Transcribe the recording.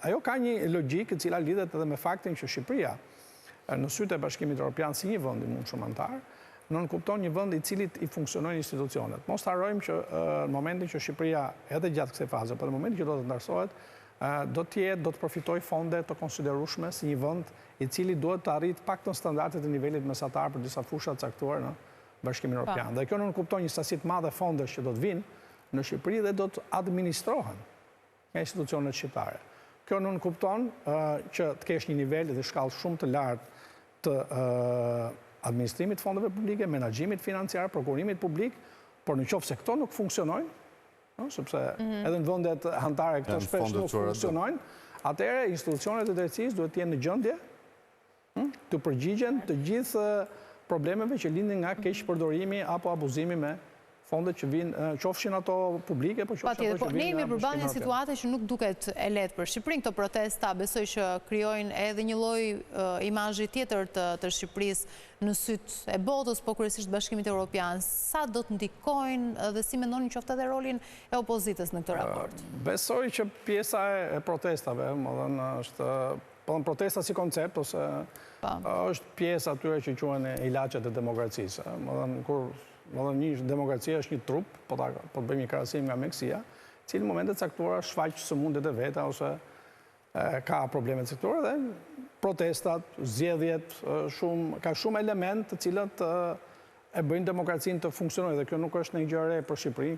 ajo ka një logjikë e cila lidhet edhe me faktin që Shqipëria, në sytë e Bashkimit Evropian si një vend i mundshëm antar, nënkupton një vend i cilit i funksionojnë institucionet. Mos harrojmë që në momentin që Shqipëria, edhe gjatë kësaj faze, por në momentin që do të ndarsohet, do të përfitojë fonde të konsiderueshme si një vend i cili duhet të arrijë paktën standardet e nivelit mesatar për disa fusha të caktuar në Bashkimin Evropian. Dhe kjo nënkupton një sasi të madhe fondesh që do të vinë në Shqipëri dhe do të administrohen nga institucionet shqiptare. Kjo nënkupton që të kesh një nivel dhe shkallë shumë të lartë të administrimit fondeve publike, menaxhimit financiar, prokurimit publik, por në qoftë se këto nuk funksionojnë, sepse edhe në vendet anëtare këto shpesh nuk funksionojnë, atëherë institucionet e drejtësisë duhet të jenë në gjendje të përgjigjen të gjithë problemeve që lindin nga keqpërdorimi apo abuzimi me fondet që vinë, qofshin ato publike, po qofshin ato që vinë nga Bashkimi Evropian. Ne jemi përballë një situate që nuk duket e lehtë për Shqipërinë. Këto protesta besoj që krijojnë edhe një lloj imazhi tjetër të Shqipërisë në syt e botës, po kryesisht Bashkimit Evropian. Sa do të ndikojnë dhe si mendonin qoftë edhe rolin e opozitës në këtë raport? Besoj që pjesa e protestave, është protesta si koncept, ose është pjesë atyre që quhen ilaçet e demokracisë. Një demokracia është një trup, po të bëjmë një krahasim nga mjekësia, cili në momentet caktuara shfaq sëmundjet e veta ose ka probleme të caktuara dhe protestat, zgjedhjet, ka shumë element të cilët e bëjnë demokracinë të funksionojë dhe kjo nuk është një gjë e re për Shqipërinë,